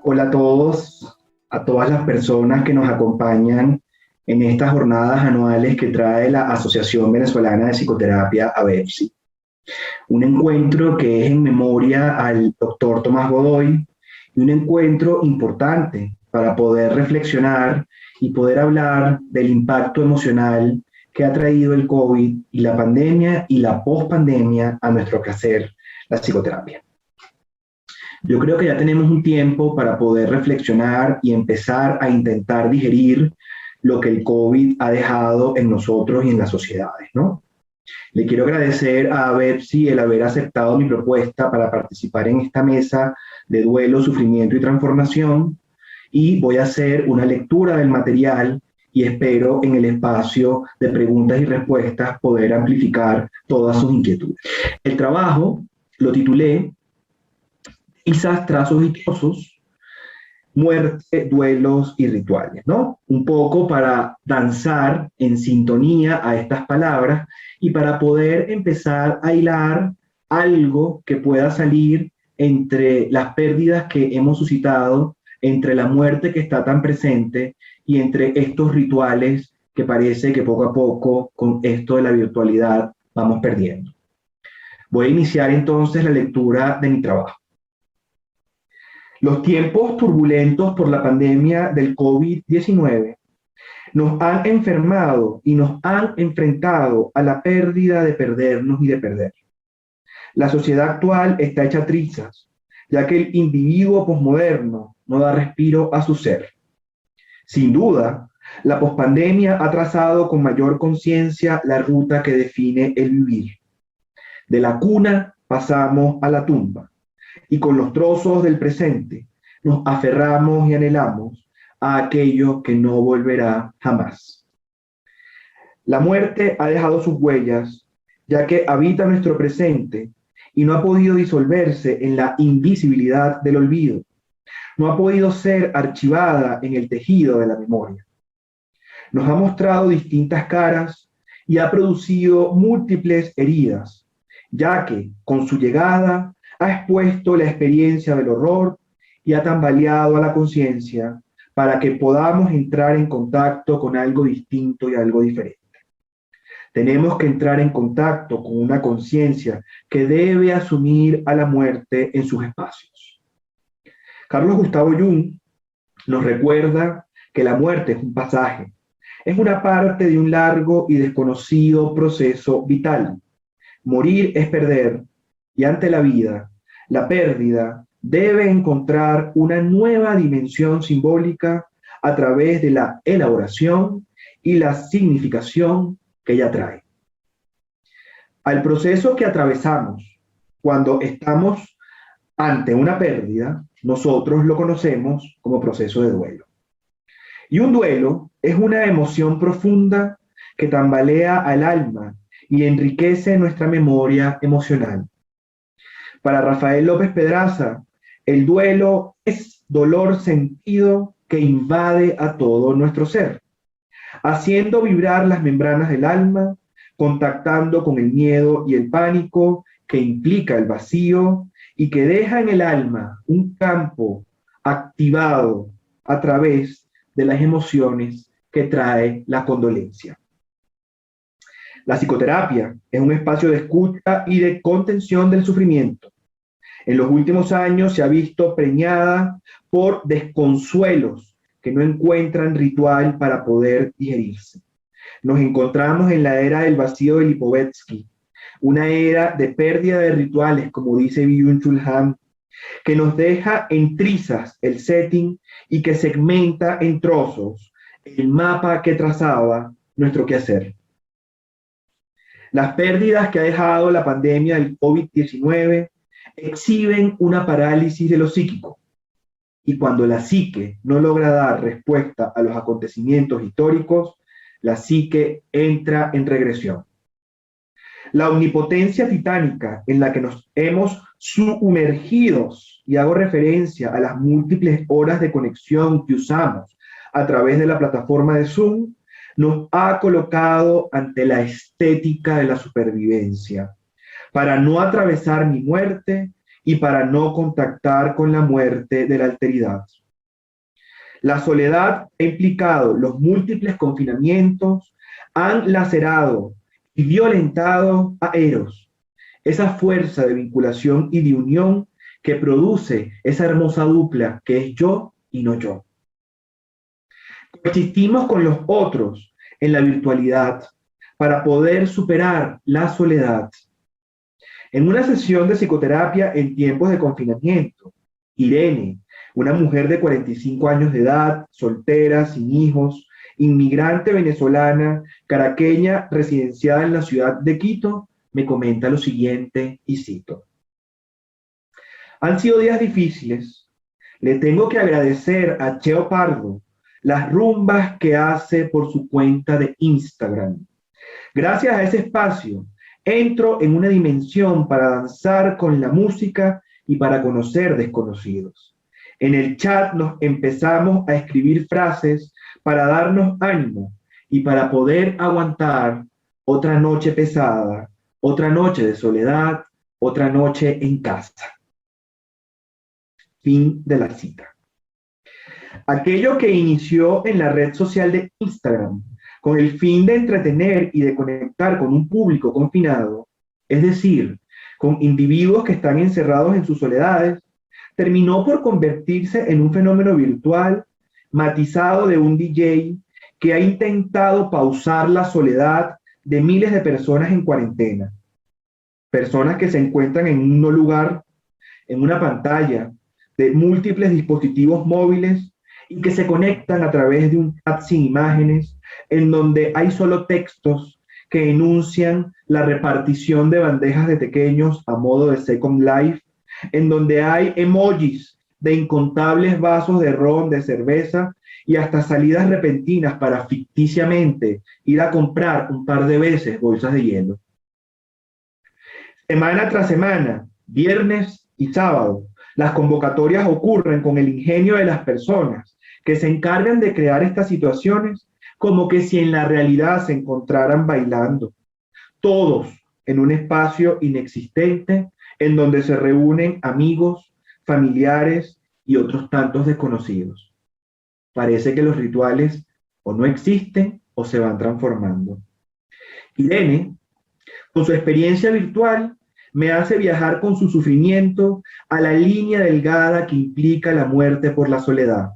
Hola a todos, a todas las personas que nos acompañan en estas jornadas anuales que trae la Asociación Venezolana de Psicoterapia, AVEPSI. Un encuentro que es en memoria al doctor Tomás Godoy y un encuentro importante para poder reflexionar y poder hablar del impacto emocional que ha traído el COVID y la pandemia y la pospandemia a nuestro quehacer, la psicoterapia. Yo creo que ya tenemos un tiempo para poder reflexionar y empezar a intentar digerir lo que el COVID ha dejado en nosotros y en las sociedades, ¿no? Le quiero agradecer a Bepsi el haber aceptado mi propuesta para participar en esta mesa de duelo, sufrimiento y transformación, y voy a hacer una lectura del material y espero en el espacio de preguntas y respuestas poder amplificar todas sus inquietudes. El trabajo lo titulé Quizás trazos y trozos, muerte, duelos y rituales, ¿no? Un poco para danzar en sintonía a estas palabras y para poder empezar a hilar algo que pueda salir entre las pérdidas que hemos suscitado, entre la muerte que está tan presente y entre estos rituales que parece que poco a poco con esto de la virtualidad vamos perdiendo. Voy a iniciar entonces la lectura de mi trabajo. Los tiempos turbulentos por la pandemia del COVID-19 nos han enfermado y nos han enfrentado a la pérdida de perdernos y de perder. La sociedad actual está hecha trizas, ya que el individuo posmoderno no da respiro a su ser. Sin duda, la pospandemia ha trazado con mayor conciencia la ruta que define el vivir. De la cuna pasamos a la tumba. Y con los trozos del presente nos aferramos y anhelamos a aquello que no volverá jamás. La muerte ha dejado sus huellas, ya que habita nuestro presente y no ha podido disolverse en la invisibilidad del olvido. No ha podido ser archivada en el tejido de la memoria. Nos ha mostrado distintas caras y ha producido múltiples heridas, ya que con su llegada ha expuesto la experiencia del horror y ha tambaleado a la conciencia para que podamos entrar en contacto con algo distinto y algo diferente. Tenemos que entrar en contacto con una conciencia que debe asumir a la muerte en sus espacios. Carlos Gustavo Jung nos recuerda que la muerte es un pasaje, es una parte de un largo y desconocido proceso vital. Morir es perder. Y ante la vida, la pérdida debe encontrar una nueva dimensión simbólica a través de la elaboración y la significación que ella trae. Al proceso que atravesamos cuando estamos ante una pérdida, nosotros lo conocemos como proceso de duelo. Y un duelo es una emoción profunda que tambalea al alma y enriquece nuestra memoria emocional. Para Rafael López Pedraza, el duelo es dolor sentido que invade a todo nuestro ser, haciendo vibrar las membranas del alma, contactando con el miedo y el pánico que implica el vacío y que deja en el alma un campo activado a través de las emociones que trae la condolencia. La psicoterapia es un espacio de escucha y de contención del sufrimiento. En los últimos años se ha visto preñada por desconsuelos que no encuentran ritual para poder digerirse. Nos encontramos en la era del vacío de Lipovetsky, una era de pérdida de rituales, como dice Byung-Chul Han, que nos deja en trizas el setting y que segmenta en trozos el mapa que trazaba nuestro quehacer. Las pérdidas que ha dejado la pandemia del COVID-19 exhiben una parálisis de lo psíquico, y cuando la psique no logra dar respuesta a los acontecimientos históricos, la psique entra en regresión. La omnipotencia titánica en la que nos hemos sumergidos, y hago referencia a las múltiples horas de conexión que usamos a través de la plataforma de Zoom, nos ha colocado ante la estética de la supervivencia, para no atravesar mi muerte y para no contactar con la muerte de la alteridad. La soledad ha implicado los múltiples confinamientos, han lacerado y violentado a Eros, esa fuerza de vinculación y de unión que produce esa hermosa dupla que es yo y no yo. Coexistimos con los otros en la virtualidad para poder superar la soledad. En una sesión de psicoterapia en tiempos de confinamiento, Irene, una mujer de 45 años de edad, soltera, sin hijos, inmigrante venezolana, caraqueña, residenciada en la ciudad de Quito, me comenta lo siguiente, y cito: han sido días difíciles. Le tengo que agradecer a Cheo Pardo las rumbas que hace por su cuenta de Instagram. Gracias a ese espacio, entro en una dimensión para danzar con la música y para conocer desconocidos. En el chat nos empezamos a escribir frases para darnos ánimo y para poder aguantar otra noche pesada, otra noche de soledad, otra noche en casa. Fin de la cita. Aquello que inició en la red social de Instagram con el fin de entretener y de conectar con un público confinado, es decir, con individuos que están encerrados en sus soledades, terminó por convertirse en un fenómeno virtual matizado de un DJ que ha intentado pausar la soledad de miles de personas en cuarentena. Personas que se encuentran en un lugar, en una pantalla, de múltiples dispositivos móviles y que se conectan a través de un chat sin imágenes, en donde hay solo textos que enuncian la repartición de bandejas de tequeños a modo de Second Life, en donde hay emojis de incontables vasos de ron, de cerveza y hasta salidas repentinas para ficticiamente ir a comprar un par de veces bolsas de hielo. Semana tras semana, viernes y sábado, las convocatorias ocurren con el ingenio de las personas que se encargan de crear estas situaciones como que si en la realidad se encontraran bailando, todos en un espacio inexistente en donde se reúnen amigos, familiares y otros tantos desconocidos. Parece que los rituales o no existen o se van transformando. Irene, con su experiencia virtual, me hace viajar con su sufrimiento a la línea delgada que implica la muerte por la soledad.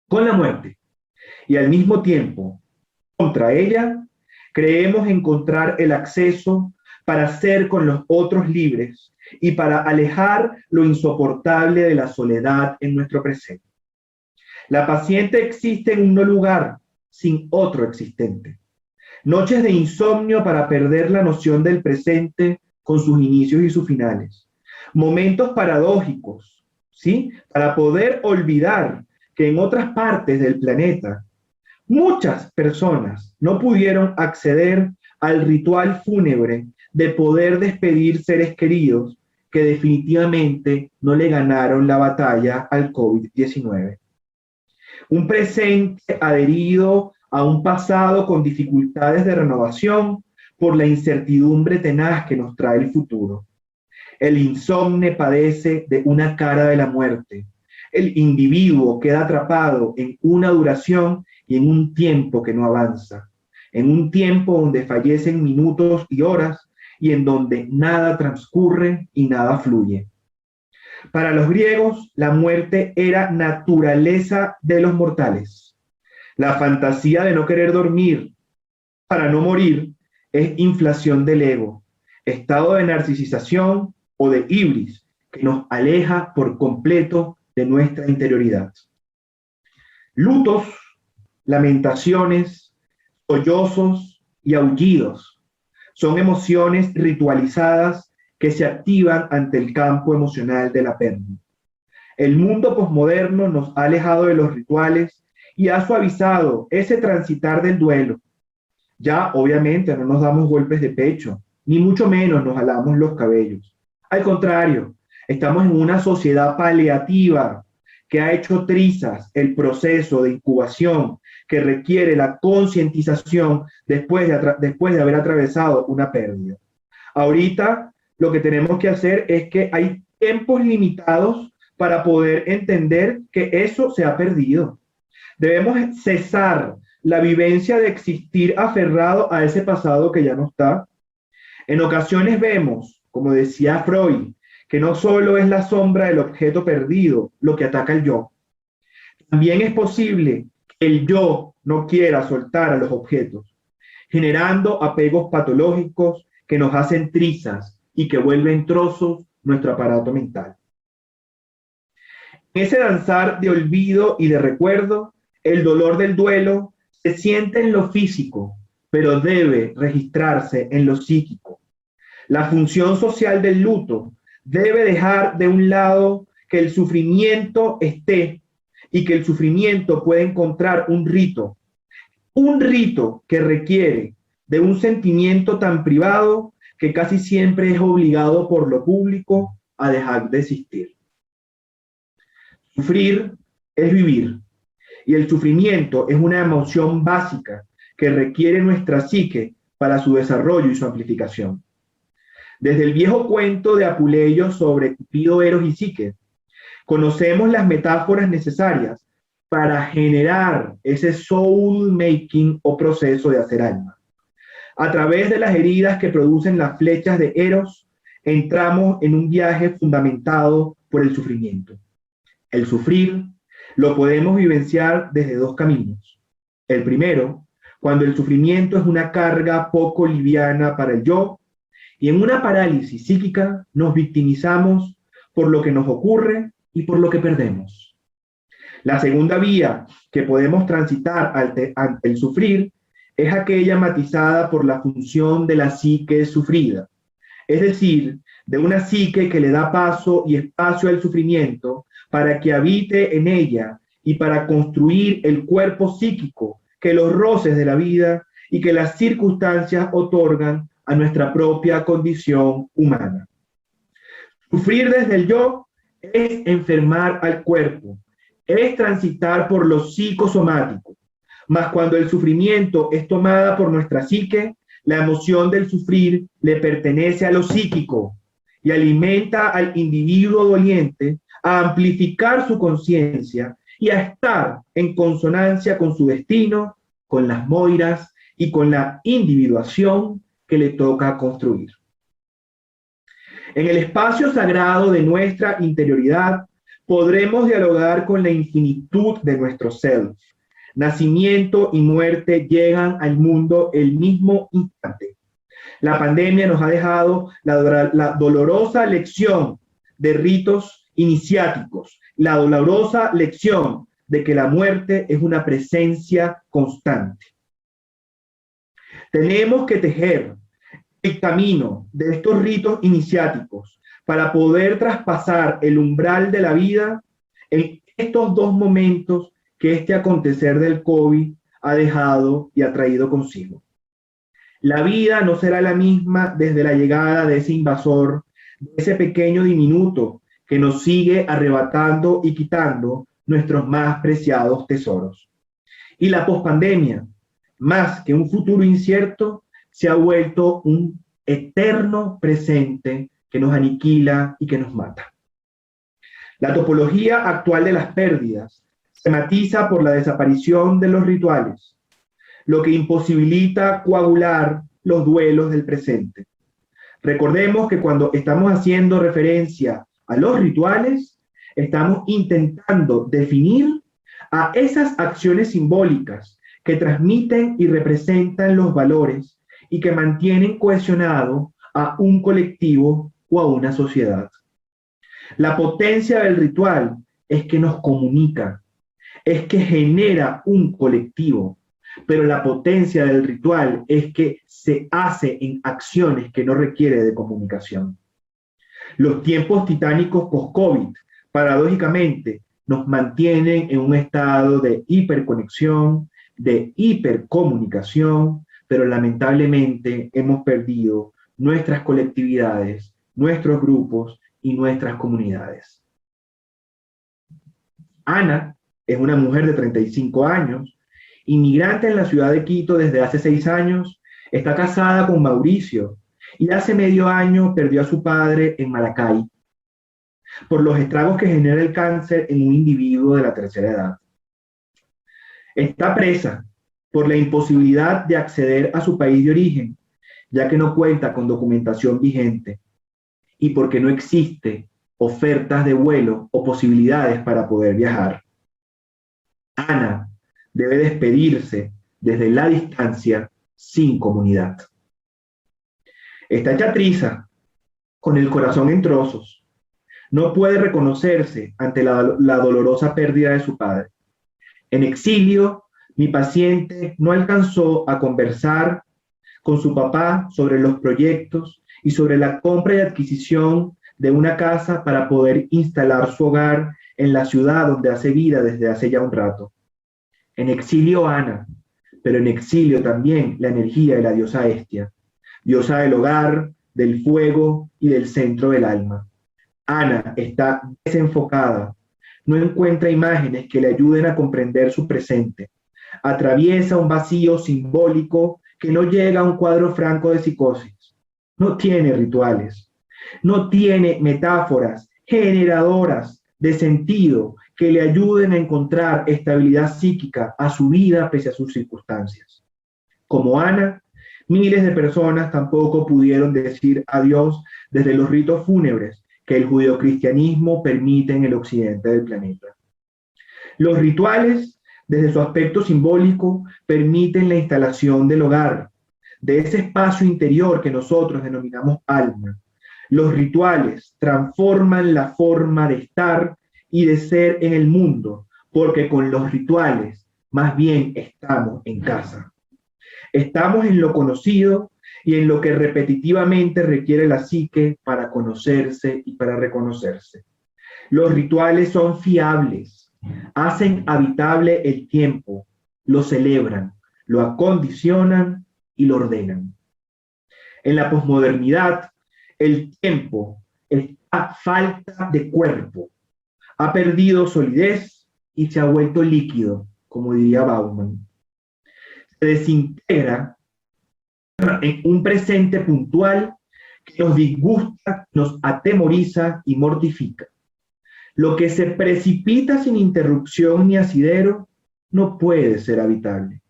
Con la muerte y al mismo tiempo contra ella, creemos encontrar el acceso para ser con los otros libres y para alejar lo insoportable de la soledad en nuestro presente. La paciente existe en un no lugar sin otro existente. Noches de insomnio para perder la noción del presente con sus inicios y sus finales. Momentos paradójicos, ¿sí? Para poder olvidar que en otras partes del planeta muchas personas no pudieron acceder al ritual fúnebre de poder despedir seres queridos que definitivamente no le ganaron la batalla al COVID-19. Un presente adherido a un pasado con dificultades de renovación por la incertidumbre tenaz que nos trae el futuro. El insomne padece de una cara de la muerte. El individuo queda atrapado en una duración y en un tiempo que no avanza, en un tiempo donde fallecen minutos y horas y en donde nada transcurre y nada fluye. Para los griegos, la muerte era naturaleza de los mortales. La fantasía de no querer dormir para no morir es inflación del ego, estado de narcisización o de ibris que nos aleja por completo de nuestra interioridad. Lutos, lamentaciones, sollozos y aullidos son emociones ritualizadas que se activan ante el campo emocional de la pérdida. El mundo posmoderno nos ha alejado de los rituales y ha suavizado ese transitar del duelo. Ya, obviamente, no nos damos golpes de pecho, ni mucho menos nos jalamos los cabellos. Al contrario, estamos en una sociedad paliativa que ha hecho trizas el proceso de incubación que requiere la concientización después de haber atravesado una pérdida. Ahorita lo que tenemos que hacer es que hay tiempos limitados para poder entender que eso se ha perdido. Debemos cesar la vivencia de existir aferrado a ese pasado que ya no está. En ocasiones vemos, como decía Freud, que no solo es la sombra del objeto perdido lo que ataca el yo. También es posible que el yo no quiera soltar a los objetos, generando apegos patológicos que nos hacen trizas y que vuelven trozos nuestro aparato mental. En ese danzar de olvido y de recuerdo, el dolor del duelo se siente en lo físico, pero debe registrarse en lo psíquico. La función social del luto debe dejar de un lado que el sufrimiento esté y que el sufrimiento puede encontrar un rito que requiere de un sentimiento tan privado que casi siempre es obligado por lo público a dejar de existir. Sufrir es vivir, y el sufrimiento es una emoción básica que requiere nuestra psique para su desarrollo y su amplificación. Desde el viejo cuento de Apuleyo sobre Cupido, Eros y Psique, conocemos las metáforas necesarias para generar ese soul making o proceso de hacer alma. A través de las heridas que producen las flechas de Eros, entramos en un viaje fundamentado por el sufrimiento. El sufrir lo podemos vivenciar desde dos caminos. El primero, cuando el sufrimiento es una carga poco liviana para el yo, y en una parálisis psíquica nos victimizamos por lo que nos ocurre y por lo que perdemos. La segunda vía que podemos transitar ante el sufrir es aquella matizada por la función de la psique sufrida, es decir, de una psique que le da paso y espacio al sufrimiento para que habite en ella y para construir el cuerpo psíquico que los roces de la vida y que las circunstancias otorgan a nuestra propia condición humana. Sufrir desde el yo es enfermar al cuerpo, es transitar por lo psicosomático, mas cuando el sufrimiento es tomada por nuestra psique, la emoción del sufrir le pertenece a lo psíquico y alimenta al individuo doliente a amplificar su conciencia y a estar en consonancia con su destino, con las moiras y con la individuación que le toca construir. En el espacio sagrado de nuestra interioridad podremos dialogar con la infinitud de nuestro self. Nacimiento y muerte llegan al mundo el mismo instante. La pandemia nos ha dejado la dolorosa lección de ritos iniciáticos, la dolorosa lección de que la muerte es una presencia constante. Tenemos que tejer el camino de estos ritos iniciáticos para poder traspasar el umbral de la vida en estos dos momentos que este acontecer del COVID ha dejado y ha traído consigo. La vida no será la misma desde la llegada de ese invasor, de ese pequeño diminuto que nos sigue arrebatando y quitando nuestros más preciados tesoros. Y la pospandemia, más que un futuro incierto, se ha vuelto un eterno presente que nos aniquila y que nos mata. La topología actual de las pérdidas se matiza por la desaparición de los rituales, lo que imposibilita coagular los duelos del presente. Recordemos que cuando estamos haciendo referencia a los rituales, estamos intentando definir a esas acciones simbólicas que transmiten y representan los valores y que mantienen cohesionado a un colectivo o a una sociedad. La potencia del ritual es que nos comunica, es que genera un colectivo, pero la potencia del ritual es que se hace en acciones que no requiere de comunicación. Los tiempos titánicos post-COVID, paradójicamente, nos mantienen en un estado de hiperconexión, de hipercomunicación, pero lamentablemente hemos perdido nuestras colectividades, nuestros grupos y nuestras comunidades. Ana es una mujer de 35 años, inmigrante en la ciudad de Quito desde hace 6 años, está casada con Mauricio y hace medio año perdió a su padre en Maracay por los estragos que genera el cáncer en un individuo de la tercera edad. Está presa por la imposibilidad de acceder a su país de origen, ya que no cuenta con documentación vigente y porque no existe ofertas de vuelo o posibilidades para poder viajar. Ana debe despedirse desde la distancia sin comunidad. Está hecha triza, con el corazón en trozos. No puede reconocerse ante la dolorosa pérdida de su padre. En exilio, mi paciente no alcanzó a conversar con su papá sobre los proyectos y sobre la compra y adquisición de una casa para poder instalar su hogar en la ciudad donde hace vida desde hace ya un rato. En exilio Ana, pero en exilio también la energía de la diosa Hestia, diosa del hogar, del fuego y del centro del alma. Ana está desenfocada, no encuentra imágenes que le ayuden a comprender su presente. Atraviesa un vacío simbólico que no llega a un cuadro franco de psicosis. No tiene rituales, no tiene metáforas generadoras de sentido que le ayuden a encontrar estabilidad psíquica a su vida pese a sus circunstancias. Como Ana, miles de personas tampoco pudieron decir adiós desde los ritos fúnebres que el judeocristianismo permite en el occidente del planeta. Los rituales, desde su aspecto simbólico, permiten la instalación del hogar, de ese espacio interior que nosotros denominamos alma. Los rituales transforman la forma de estar y de ser en el mundo, porque con los rituales más bien estamos en casa. Estamos en lo conocido y en lo que repetitivamente requiere la psique para conocerse y para reconocerse. Los rituales son fiables, hacen habitable el tiempo, lo celebran, lo acondicionan y lo ordenan. En la posmodernidad, el tiempo está falta de cuerpo, ha perdido solidez y se ha vuelto líquido, como diría Bauman. Se desintegra en un presente puntual que nos disgusta, nos atemoriza y mortifica. Lo que se precipita sin interrupción ni asidero no puede ser habitable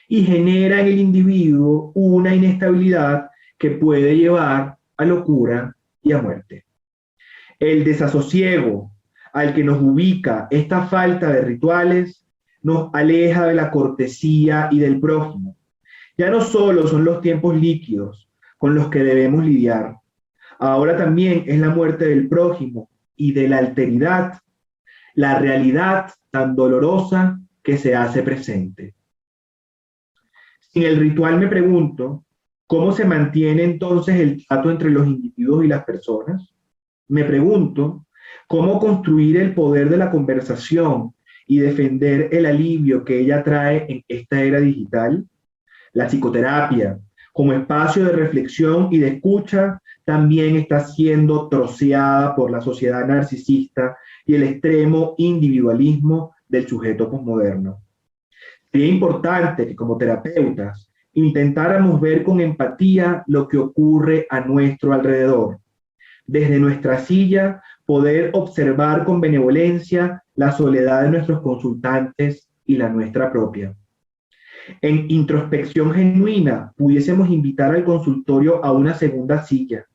y genera en el individuo una inestabilidad que puede llevar a locura y a muerte. El desasosiego al que nos ubica esta falta de rituales nos aleja de la cortesía y del prójimo. Ya no solo son los tiempos líquidos con los que debemos lidiar, ahora también es la muerte del prójimo y de la alteridad, la realidad tan dolorosa que se hace presente. Sin el ritual me pregunto, ¿cómo se mantiene entonces el trato entre los individuos y las personas? Me pregunto, ¿cómo construir el poder de la conversación y defender el alivio que ella trae en esta era digital? La psicoterapia, como espacio de reflexión y de escucha, también está siendo troceada por la sociedad narcisista y el extremo individualismo del sujeto posmoderno. Sería importante que como terapeutas intentáramos ver con empatía lo que ocurre a nuestro alrededor. Desde nuestra silla, poder observar con benevolencia la soledad de nuestros consultantes y la nuestra propia. En introspección genuina, pudiésemos invitar al consultorio a una segunda silla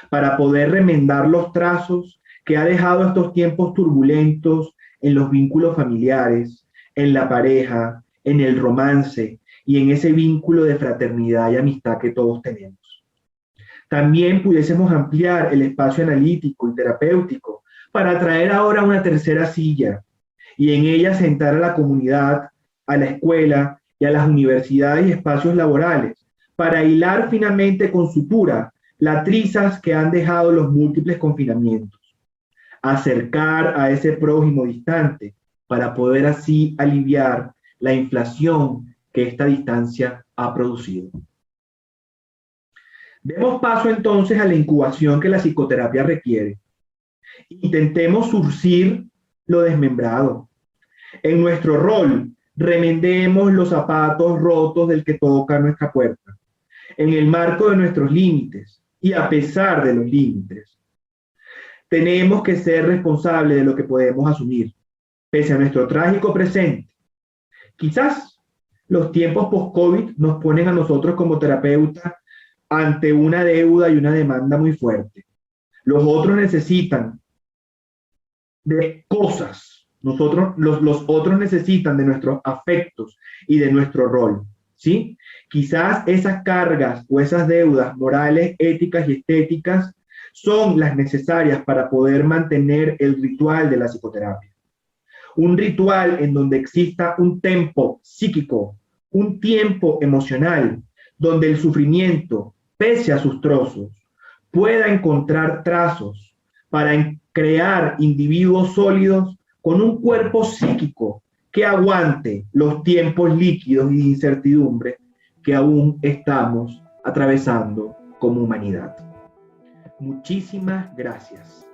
para poder remendar los trazos que ha dejado estos tiempos turbulentos en los vínculos familiares, en la pareja, en el romance y en ese vínculo de fraternidad y amistad que todos tenemos. También pudiésemos ampliar el espacio analítico y terapéutico para traer ahora una tercera silla y en ella sentar a la comunidad, a la escuela y a las universidades y espacios laborales para hilar finamente con sutura las trizas que han dejado los múltiples confinamientos. Acercar a ese prójimo distante para poder así aliviar la inflación que esta distancia ha producido. Demos paso entonces a la incubación que la psicoterapia requiere. Intentemos surcir lo desmembrado. En nuestro rol, remendemos los zapatos rotos del que toca nuestra puerta. En el marco de nuestros límites y a pesar de los límites. Tenemos que ser responsables de lo que podemos asumir, pese a nuestro trágico presente. Quizás los tiempos post-COVID nos ponen a nosotros como terapeutas ante una deuda y una demanda muy fuerte. Los otros necesitan de cosas. Los otros necesitan de nuestros afectos y de nuestro rol, ¿sí? Quizás esas cargas o esas deudas morales, éticas y estéticas son las necesarias para poder mantener el ritual de la psicoterapia. Un ritual en donde exista un tempo psíquico, un tiempo emocional, donde el sufrimiento, pese a sus trozos, pueda encontrar trazos para crear individuos sólidos con un cuerpo psíquico que aguante los tiempos líquidos y de incertidumbre que aún estamos atravesando como humanidad. Muchísimas gracias.